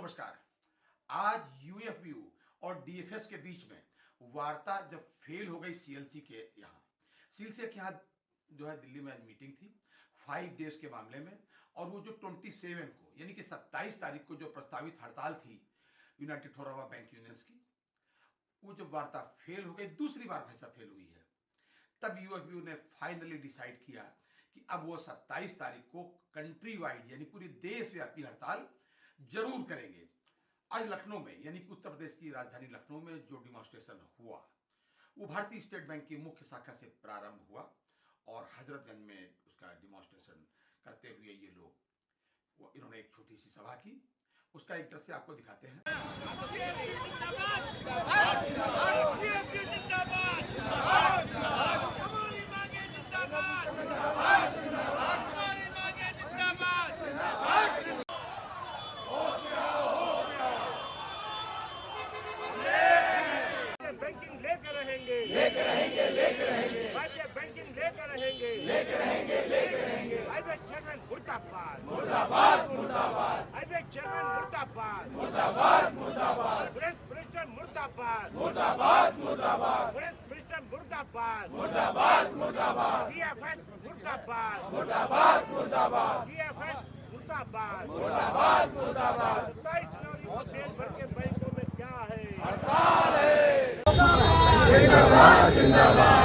नमस्कार। आज यूएफबीयू और डीएफएस के बीच में वार्ता जब फेल हो गई सीएलसी के यहाँ जो है दिल्ली में आज मीटिंग थी 5 डेज के मामले में, और वो जो 27 को यानी कि 27 तारीख को जो प्रस्तावित हड़ताल थी United forum of bank unions की, वो जब वार्ता फेल हो गई, दूसरी बार भाई साहब फेल हुई है, तब यूएफबीयू ने फाइनली डिसाइड किया कि अब वो 27 तारीख को कंट्री वाइड यानी पूरी देशव्यापी हड़ताल जरूर करेंगे। आज लखनऊ में यानी कि उत्तर प्रदेश की राजधानी लखनऊ में जो डिमॉन्स्ट्रेशन हुआ वो भारतीय स्टेट बैंक की मुख्य शाखा से प्रारंभ हुआ और हजरतगंज में उसका डिमॉन्स्ट्रेशन करते हुए ये लोग इन्होंने एक छोटी सी सभा की। उसका एक दृश्य आपको दिखाते हैं। मुर्दाबाद मुर्दाबाद चेयरमैन मुर्दाबाद मुर्दाबाद मुर्दाबाद मिनिस्टर मुर्दाबाद मुर्दाबाद मुर्दाबाद मिनिस्टर मुर्दाबाद मुर्दाबाद मुर्दाबाद डीएफएस मुर्दाबाद मुर्दाबाद मुर्दाबाद डीएफएस मुर्दाबाद मुर्दाबाद मुर्दाबाद। 27 जनवरी को देश भर के बैंकों में क्या है? हड़ताल है। जिंदाबाद जिंदाबाद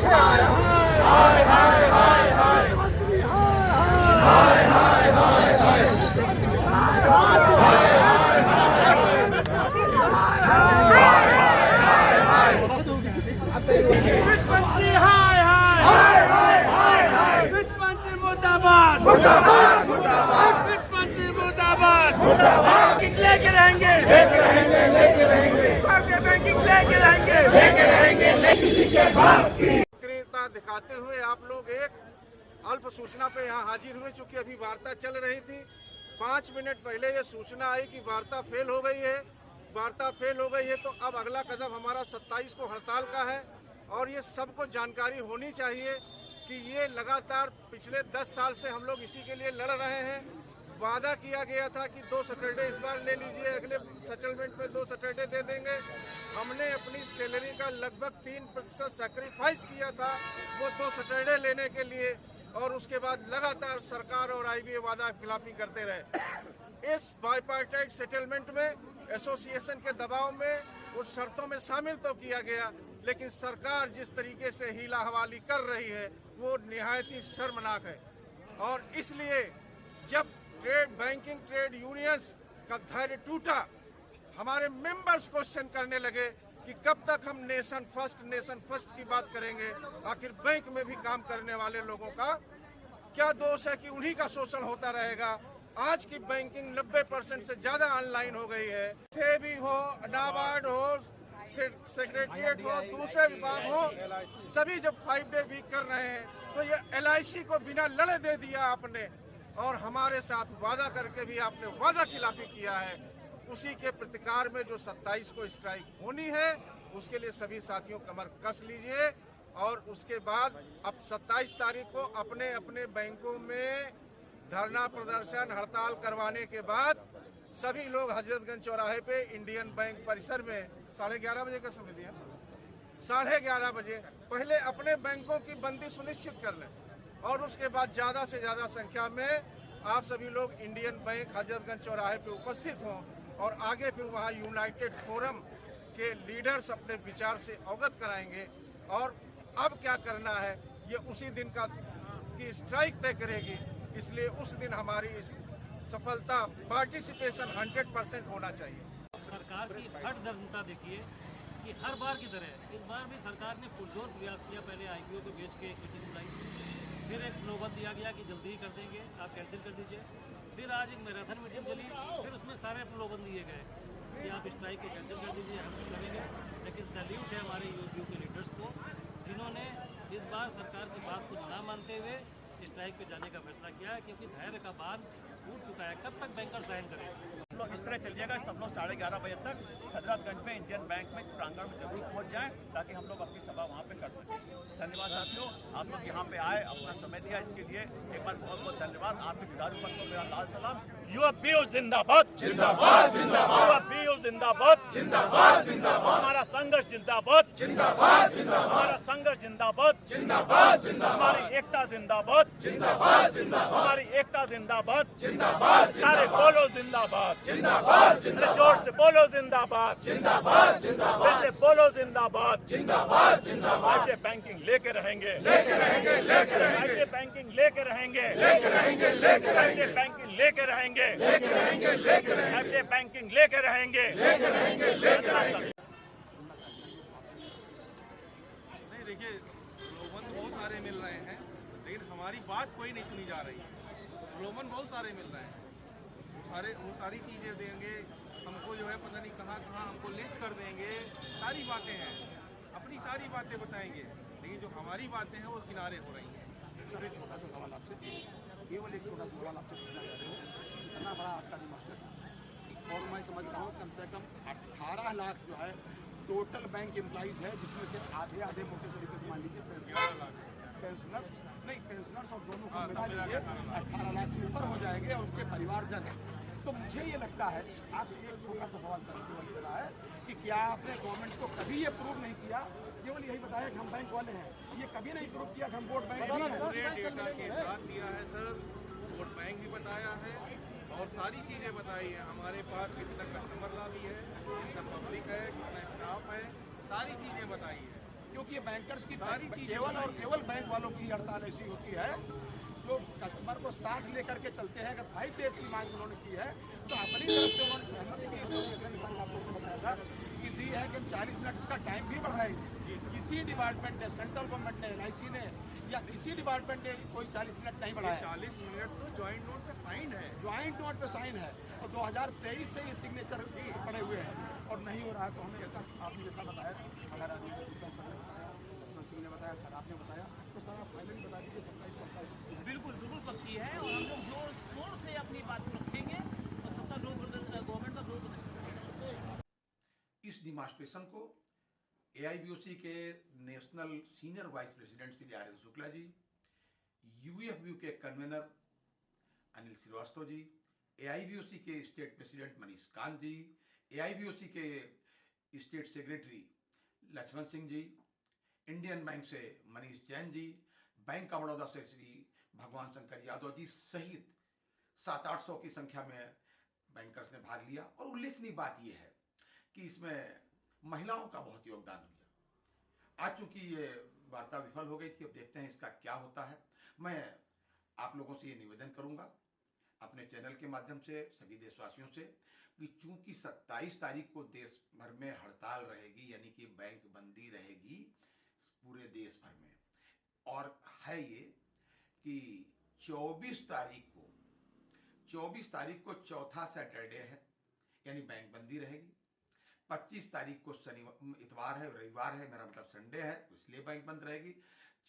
हाय हाय हाय हाय हाय हाय हाय हाय। वित्त मंत्री हाय हाय हाय हाय हाय हाय। वित्त मंत्री मुर्दाबाद मुर्दाबाद मुर्दाबाद। वित्त मंत्री मुर्दाबाद मुर्दाबाद। बैंकिंग लेके रहेंगे लेके रहेंगे लेके रहेंगे। कॉर्पोरेट बैंकिंग लेके रहेंगे लेके रहेंगे। किसी के बाप की सक्रियता दिखाते हुए आप लोग एक अल्प सूचना पे यहाँ हाजिर हुए। चूंकि अभी वार्ता चल रही थी, 5 मिनट पहले ये सूचना आई कि वार्ता फेल हो गई है। वार्ता फेल हो गई है तो अब अगला कदम हमारा 27 को हड़ताल का है। और ये सबको जानकारी होनी चाहिए कि ये लगातार पिछले 10 साल से हम लोग इसी के लिए लड़ रहे हैं। वादा किया गया था कि 2 सैटरडे इस बार ले लीजिए, अगले सेटलमेंट में 2 सैटरडे दे देंगे। हमने अपनी सैलरी का लगभग 3% सैक्रिफाइस किया था वो 2 सैटरडे लेने के लिए, और उसके बाद लगातार सरकार और आईबीए वादा खिलाफी करते रहे। इस बाइपार्टाइट सेटलमेंट में एसोसिएशन के दबाव में उस शर्तों में शामिल तो किया गया, लेकिन सरकार जिस तरीके से हीला हवाली कर रही है वो निहायत ही शर्मनाक है। और इसलिए जब बैंकिंग ट्रेड यूनियंस का धैर्य टूटा, हमारे मेंबर्स क्वेश्चन करने लगे कि कब तक हम नेशन फर्स्ट की बात करेंगे। आखिर बैंक में भी काम करने वाले लोगों का क्या दोष है कि उन्हीं का शोषण होता रहेगा। आज की बैंकिंग 90% से ज्यादा ऑनलाइन हो गई है। से भी हो, नाबार्ड हो, सेक्रेटरिएट हो, दूसरे विभाग हो, सभी जब 5 डे वीक कर रहे हैं तो ये LIC को बिना लड़े दे दिया आपने, और हमारे साथ वादा करके भी आपने वादा खिलाफी किया है। उसी के प्रतिकार में जो 27 को स्ट्राइक होनी है उसके लिए सभी साथियों कमर कस लीजिए। और उसके बाद अब 27 तारीख को अपने अपने बैंकों में धरना प्रदर्शन हड़ताल करवाने के बाद सभी लोग हजरतगंज चौराहे पे इंडियन बैंक परिसर में 11:30 बजे का समय दिया, 11:30 बजे पहले अपने बैंकों की बंदी सुनिश्चित कर लें, और उसके बाद ज़्यादा से ज़्यादा संख्या में आप सभी लोग इंडियन बैंक हजरतगंज चौराहे पे उपस्थित हों, और आगे फिर वहाँ यूनाइटेड फोरम के लीडर्स अपने विचार से अवगत कराएंगे। और अब क्या करना है ये उसी दिन की स्ट्राइक तय करेगी। इसलिए उस दिन हमारी सफलता पार्टिसिपेशन 100% होना चाहिए। सरकार की हठधर्मिता देखिए कि हर बार की तरह इस बार भी सरकार ने पुरजोर प्रयास किया। पहले IPO को बेच के मीटिंग बुलाई, फिर एक प्रलोभन दिया गया कि जल्दी ही कर देंगे, आप कैंसिल कर दीजिए। फिर आज एक मैराथन मीटिंग चली, फिर उसमें सारे प्रलोभन दिए गए कि आप स्ट्राइक को कैंसिल कर दीजिए, हम करेंगे। लेकिन सैल्यूट है हमारे यूएफबीयू के लीडर्स को, जिन्होंने इस बार सरकार की बात को ना मानते हुए स्ट्राइक पे जाने का फैसला किया है, क्योंकि धैर्य का बांध फूट चुका है, कब तक बैंकर सहन करें? हम लोग इस तरह चलिएगा, सब लोग 11:30 बजे तक हजरतगंज में इंडियन बैंक में प्रांगण में जरूर पहुंच जाएं, ताकि हम लोग अपनी सभा वहां पे कर सकें। धन्यवाद साथियों, आप लोग यहाँ पे आए, अपना समय दिया, इसके लिए एक बार बहुत बहुत धन्यवाद। आपके गुजारू को मेरा लाल सलाम। यूएफबीयू जिंदाबाद, जिंदाबाद, जिंदाबाद। यूएफबीयू जिंदाबाद, जिंदाबाद, जिंदाबाद। हमारा संघर्ष जिंदाबाद, जिंदाबाद, जिंदाबाद। हमारा संघर्ष जिंदाबाद, जिंदाबाद, जिंदाबाद। हमारी एकता जिंदाबाद, जिंदाबाद, जिंदाबाद। हमारी एकता जिंदाबाद, जिंदाबाद। सारे बोलो जिंदाबाद, जिंदाबाद, जिंदाबाद। जोर से बोलो जिंदाबाद, जिंदाबाद, जिंदाबाद। वैसे बोलो जिंदाबाद, जिंदाबाद, जिंदाबाद। बैंकिंग लेके रहेंगे, लेके रहेंगे, लेके रहेंगे। बैंकिंग लेके रहेंगे, लेके रहेंगे, लेके रहेंगे। बैंकिंग लेके रहेंगे, लेके रहेंगे, लेके रहेंगे। बैंकिंग लेके रहेंगे, लेके रहेंगे, लेके रहेंगे। नहीं, देखिए प्रलोभन बहुत सारे मिल रहे हैं, लेकिन हमारी बात कोई नहीं सुनी जा रही है। प्रलोभन बहुत सारे मिल रहे हैं, वो सारी चीज़ें देंगे हमको, जो है पता नहीं कहाँ कहाँ हमको लिस्ट कर देंगे, सारी बातें हैं, अपनी सारी बातें बताएंगे, लेकिन जो हमारी बातें हैं वो किनारे हो रही हैं। सर एक छोटा सा सवाल आपसे, केवल एक छोटा सा सवाल आपसे पूछना चाह रहे हो, इतना बड़ा आपका डिमास्टर और मैं समझ रहा हूँ कम से कम 18 लाख जो है टोटल बैंक एम्प्लॉइज है, जिसमें से आधे मोटे तरीके से मान लीजिए पेंशनर्स नहीं, पेंशनर्स और दोनों को मिला लीजिए 18 लाख से ऊपर हो जाएंगे और उनके परिवारजन। तो मुझे ये लगता है, आपसे एक छोटा सा सवाल करने रहा है कि क्या आपने गवर्नमेंट को कभी ये प्रूव नहीं किया, केवल यही बताया कि हम बैंक वाले हैं, ये कभी नहीं प्रूव किया कि हम वोट बैंक वाले हैं? पूरे डेटा के साथ दिया है सर, वोट बैंक भी बताया है और सारी चीज़ें बताई है। हमारे पास कितना कस्टमर लॉबी है, कितना पब्लिक है, कितना स्टाफ है, सारी चीज़ें बताई है। क्योंकि ये बैंकर्स की सारी चीज़ें केवल और केवल बैंक वालों की हड़ताल ऐसी होती है जो कस्टमर को साथ लेकर के चलते हैं। अगर 5 डेज की मांग उन्होंने की है तो अपनी तरफ से उन्होंने सहमति की, आपको बताया था कि दी है कि 40 मिनट इसका टाइम भी बढ़ाएंगे। किसी डिपार्टमेंट ने, सेंट्रल गवर्नमेंट ने, LIC ने या किसी डिपार्टमेंट ने कोई 40 मिनट नहीं बढ़ाया। 40 मिनट तो ज्वाइंट नोट पे साइन है, ज्वाइंट नोट पे साइन है और 2023 से ये सिग्नेचर पड़े हुए हैं और नहीं हो रहा है। तो हमें जैसा आपने जैसा बताया, अगर ने बताया, सर आपने बताया, तो सर आप पहले भी बता दीजिए। बिल्कुल बिल्कुल पक्की है और हम लोग जोर शोर से अपनी बात रखेंगे और सबका गवर्नमेंट का विरोध करेंगे। इस डिमांस्ट्रेशन को AIBOC के national senior vice president Shri RN Shukla ji, UFBU के कन्वीनर अनिल श्रीवास्तव जी, AIBOC के state president Manish Kant ji, AIBOC के state secretary Laxman Singh ji, Indian Bank से मनीष जैन जी, बैंक ऑफ बड़ौदा से श्री भगवान शंकर यादव जी सहित 700-800 की संख्या में बैंकर्स ने भाग लिया। और उल्लेखनीय बात यह है कि इसमें महिलाओं का बहुत योगदान दिया। आज चूंकि ये वार्ता विफल हो गई थी, अब देखते हैं इसका क्या होता है। मैं आप लोगों से ये निवेदन करूंगा अपने चैनल के माध्यम से सभी देशवासियों से कि चूंकि 27 तारीख को देश भर में हड़ताल रहेगी, यानी कि बैंक बंदी रहेगी पूरे देश भर में, और है ये कि 24 तारीख को चौथा सैटरडे है, यानी बैंक बंदी रहेगी। 25 तारीख को इतवार है, रविवार है, मेरा मतलब संडे है, इसलिए बैंक बंद रहेगी।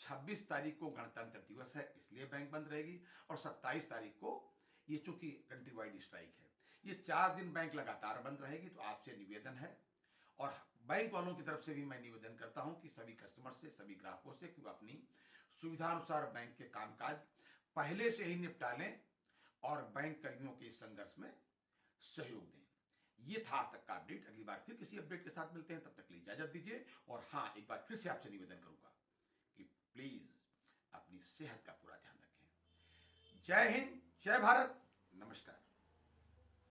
26 तारीख को गणतंत्र दिवस है, इसलिए बैंक बंद रहेगी। और 27 तारीख को ये चूंकि कंट्री वाइड स्ट्राइक है, ये 4 दिन बैंक लगातार बंद रहेगी। तो आपसे निवेदन है और बैंक वालों की तरफ से भी मैं निवेदन करता हूं कि सभी कस्टमर से, सभी ग्राहकों से कि अपनी सुविधानुसार बैंक के कामकाज पहले से ही निपटा लें और बैंक कर्मियों के इस संघर्ष में सहयोग दें। ये था आज तक का अपडेट। अगली बार फिर किसी अपडेट के साथ मिलते हैं, तब तक के लिए इजाजत दीजिए। और हाँ, एक बार फिर से आपसे निवेदन करूंगा कि प्लीज अपनी सेहत का पूरा ध्यान रखें। जय हिंद, जय भारत, नमस्कार।